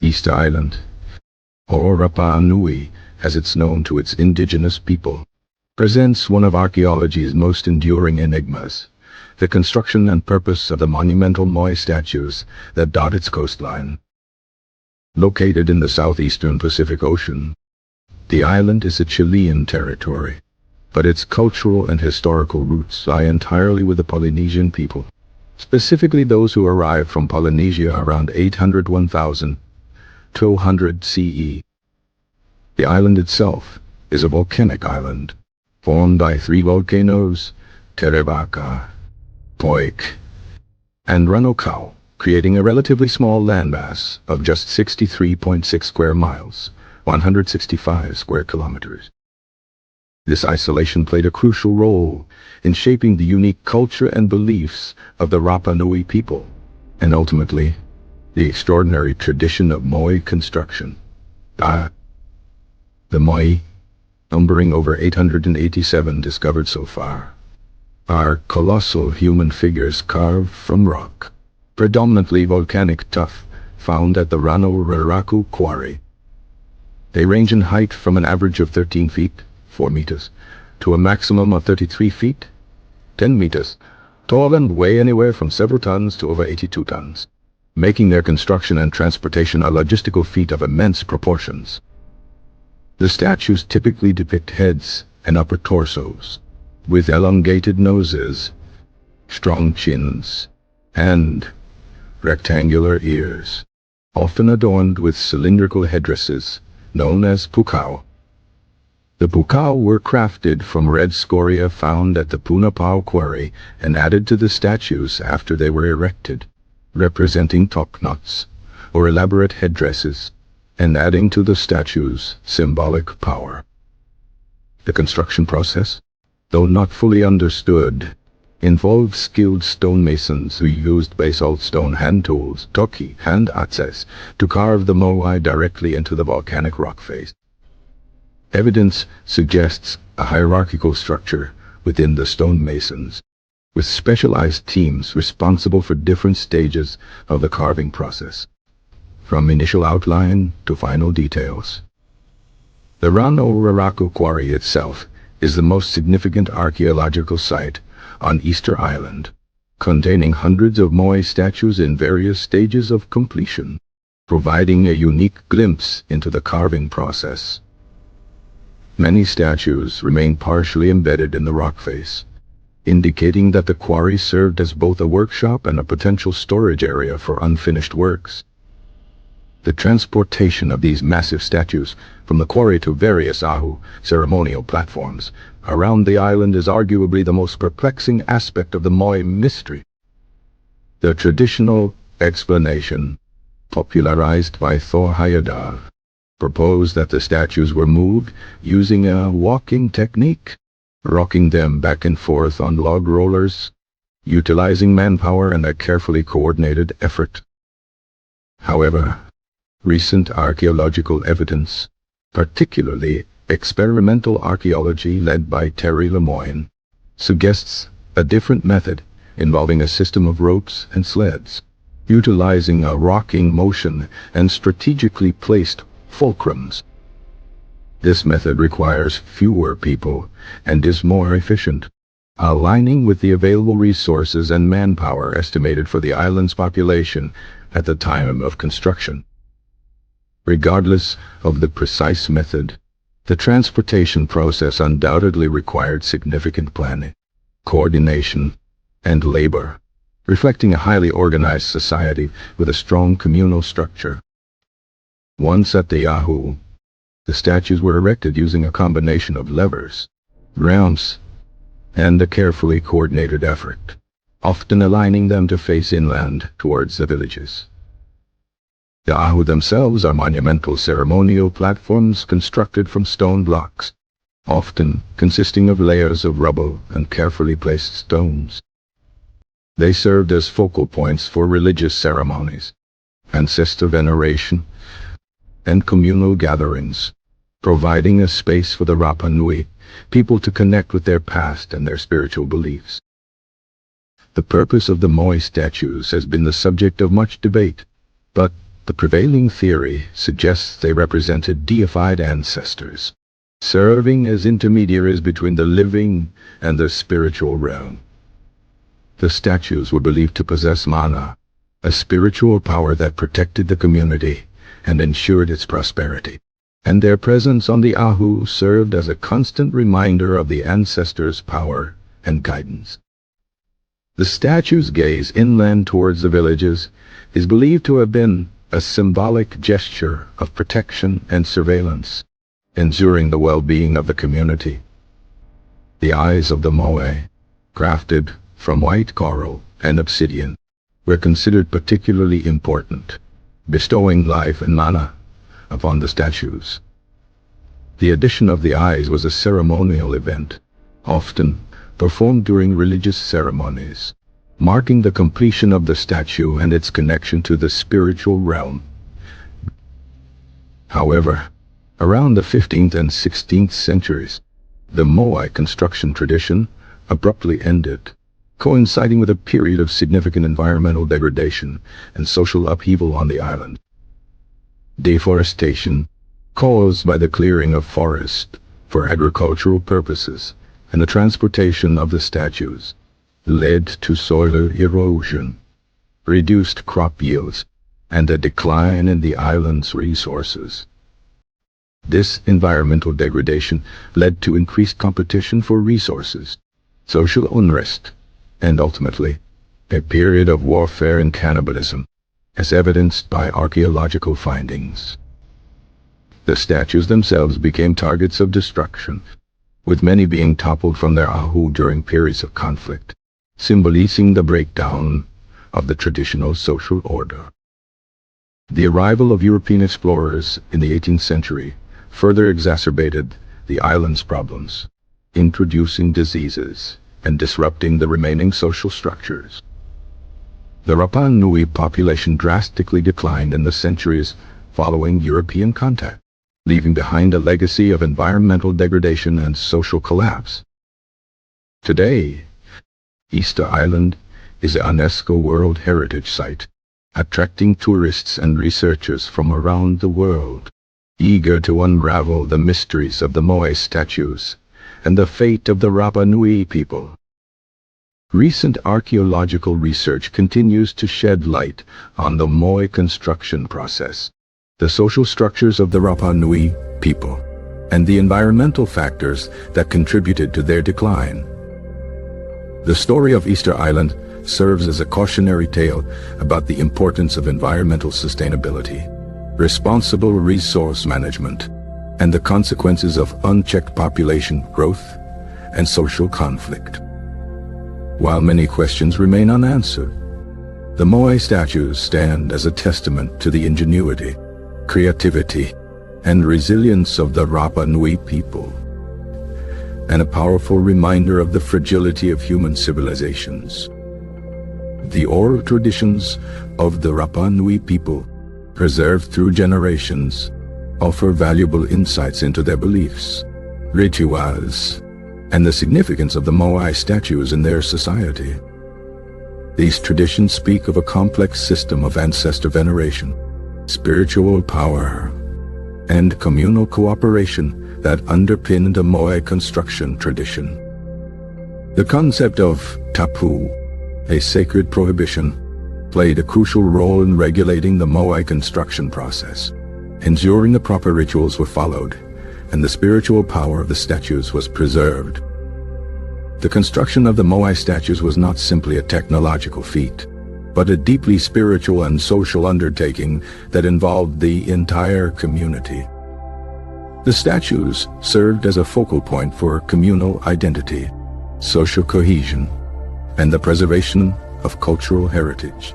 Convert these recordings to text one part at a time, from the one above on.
East Island, or Rapa Nui, as it's known to its indigenous people, presents one of archaeology's most enduring enigmas: the construction and purpose of the monumental Moai statues that dot its coastline. Located in the southeastern Pacific Ocean, the island is a Chilean territory, but its cultural and historical roots lie entirely with the Polynesian people, specifically those who arrived from Polynesia around 801,200 CE. The island itself is a volcanic island, formed by three volcanoes, Terebaka, Poik, and Ranokau, creating a relatively small landmass of just 63.6 square miles, 165 square kilometers. This isolation played a crucial role in shaping the unique culture and beliefs of the Rapa Nui people, and ultimately, the extraordinary tradition of Moai construction. The Moai, numbering over 887 discovered so far, are colossal human figures carved from rock, predominantly volcanic tuff, found at the Rano quarry. They range in height from an average of 13 feet, 4 meters, to a maximum of 33 feet, 10 meters, tall, and weigh anywhere from several tons to over 82 tons, making their construction and transportation a logistical feat of immense proportions. The statues typically depict heads and upper torsos, with elongated noses, strong chins, and rectangular ears, often adorned with cylindrical headdresses known as pukao. The pukao were crafted from red scoria found at the Punapau quarry and added to the statues after they were erected, representing top knots or elaborate headdresses, and adding to the statue's symbolic power. The construction process, though not fully understood, involved skilled stonemasons who used basalt stone hand tools, toki, hand axes, to carve the moai directly into the volcanic rock face. Evidence suggests a hierarchical structure within the stonemasons, with specialized teams responsible for different stages of the carving process, from initial outline to final details. The Rano quarry itself is the most significant archaeological site on Easter Island, containing hundreds of Moai statues in various stages of completion, providing a unique glimpse into the carving process. Many statues remain partially embedded in the rock face, indicating that the quarry served as both a workshop and a potential storage area for unfinished works. The transportation of these massive statues from the quarry to various Ahu ceremonial platforms around the island is arguably the most perplexing aspect of the Moai mystery. The traditional explanation, popularized by Thor Heyerdahl, proposed that the statues were moved using a walking technique, rocking them back and forth on log rollers, utilizing manpower and a carefully coordinated effort. However, recent archaeological evidence, particularly experimental archaeology led by Terry Lemoyne, suggests a different method involving a system of ropes and sleds, utilizing a rocking motion and strategically placed fulcrums. This method requires fewer people and is more efficient, aligning with the available resources and manpower estimated for the island's population at the time of construction. Regardless of the precise method, the transportation process undoubtedly required significant planning, coordination, and labor, reflecting a highly organized society with a strong communal structure. Once at the Ahu, the statues were erected using a combination of levers, ramps, and a carefully coordinated effort, often aligning them to face inland towards the villages. The Ahu themselves are monumental ceremonial platforms constructed from stone blocks, often consisting of layers of rubble and carefully placed stones. They served as focal points for religious ceremonies, ancestor veneration, and communal gatherings, providing a space for the Rapa Nui people to connect with their past and their spiritual beliefs. The purpose of the Moai statues has been the subject of much debate, but the prevailing theory suggests they represented deified ancestors, serving as intermediaries between the living and the spiritual realm. The statues were believed to possess mana, a spiritual power that protected the community and ensured its prosperity, and their presence on the Ahu served as a constant reminder of the ancestors' power and guidance. The statue's gaze inland towards the villages is believed to have been a symbolic gesture of protection and surveillance, ensuring the well-being of the community. The eyes of the Moai, crafted from white coral and obsidian, were considered particularly important, bestowing life and mana upon the statues. The addition of the eyes was a ceremonial event, often performed during religious ceremonies, marking the completion of the statue and its connection to the spiritual realm. However, around the 15th and 16th centuries, the Moai construction tradition abruptly ended, coinciding with a period of significant environmental degradation and social upheaval on the island. Deforestation, caused by the clearing of forest for agricultural purposes and the transportation of the statues, led to soil erosion, reduced crop yields, and a decline in the island's resources. This environmental degradation led to increased competition for resources, social unrest, and ultimately, a period of warfare and cannibalism, as evidenced by archaeological findings. The statues themselves became targets of destruction, with many being toppled from their Ahu during periods of conflict, symbolizing the breakdown of the traditional social order. The arrival of European explorers in the 18th century further exacerbated the island's problems, introducing diseases and disrupting the remaining social structures. The Rapa Nui population drastically declined in the centuries following European contact, leaving behind a legacy of environmental degradation and social collapse. Today, Easter Island is a UNESCO World Heritage Site, attracting tourists and researchers from around the world, eager to unravel the mysteries of the Moai statues and the fate of the Rapa Nui people. Recent archaeological research continues to shed light on the Moai construction process, the social structures of the Rapa Nui people, and the environmental factors that contributed to their decline. The story of Easter Island serves as a cautionary tale about the importance of environmental sustainability, responsible resource management, and the consequences of unchecked population growth and social conflict. While many questions remain unanswered, the Moai statues stand as a testament to the ingenuity, creativity, and resilience of the Rapa Nui people, and a powerful reminder of the fragility of human civilizations. The oral traditions of the Rapa Nui people, preserved through generations, offer valuable insights into their beliefs, rituals, and the significance of the Moai statues in their society. These traditions speak of a complex system of ancestor veneration, spiritual power, and communal cooperation that underpin the Moai construction tradition. The concept of tapu, a sacred prohibition, played a crucial role in regulating the Moai construction process, ensuring the proper rituals were followed and the spiritual power of the statues was preserved. The construction of the Moai statues was not simply a technological feat, but a deeply spiritual and social undertaking that involved the entire community. The statues served as a focal point for communal identity, social cohesion, and the preservation of cultural heritage.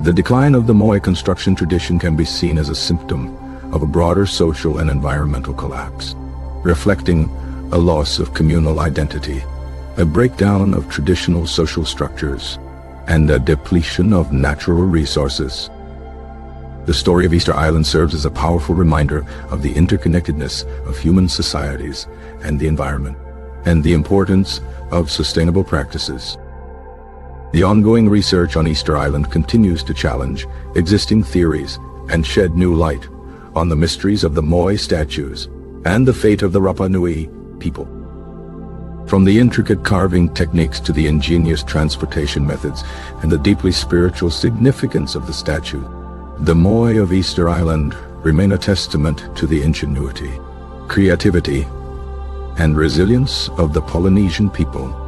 The decline of the Moai construction tradition can be seen as a symptom of a broader social and environmental collapse, reflecting a loss of communal identity, a breakdown of traditional social structures, and a depletion of natural resources. The story of Easter Island serves as a powerful reminder of the interconnectedness of human societies and the environment, and the importance of sustainable practices. The ongoing research on Easter Island continues to challenge existing theories and shed new light on the mysteries of the Moai statues and the fate of the Rapa Nui people. From the intricate carving techniques to the ingenious transportation methods and the deeply spiritual significance of the statue, the Moai of Easter Island remain a testament to the ingenuity, creativity, and resilience of the Polynesian people.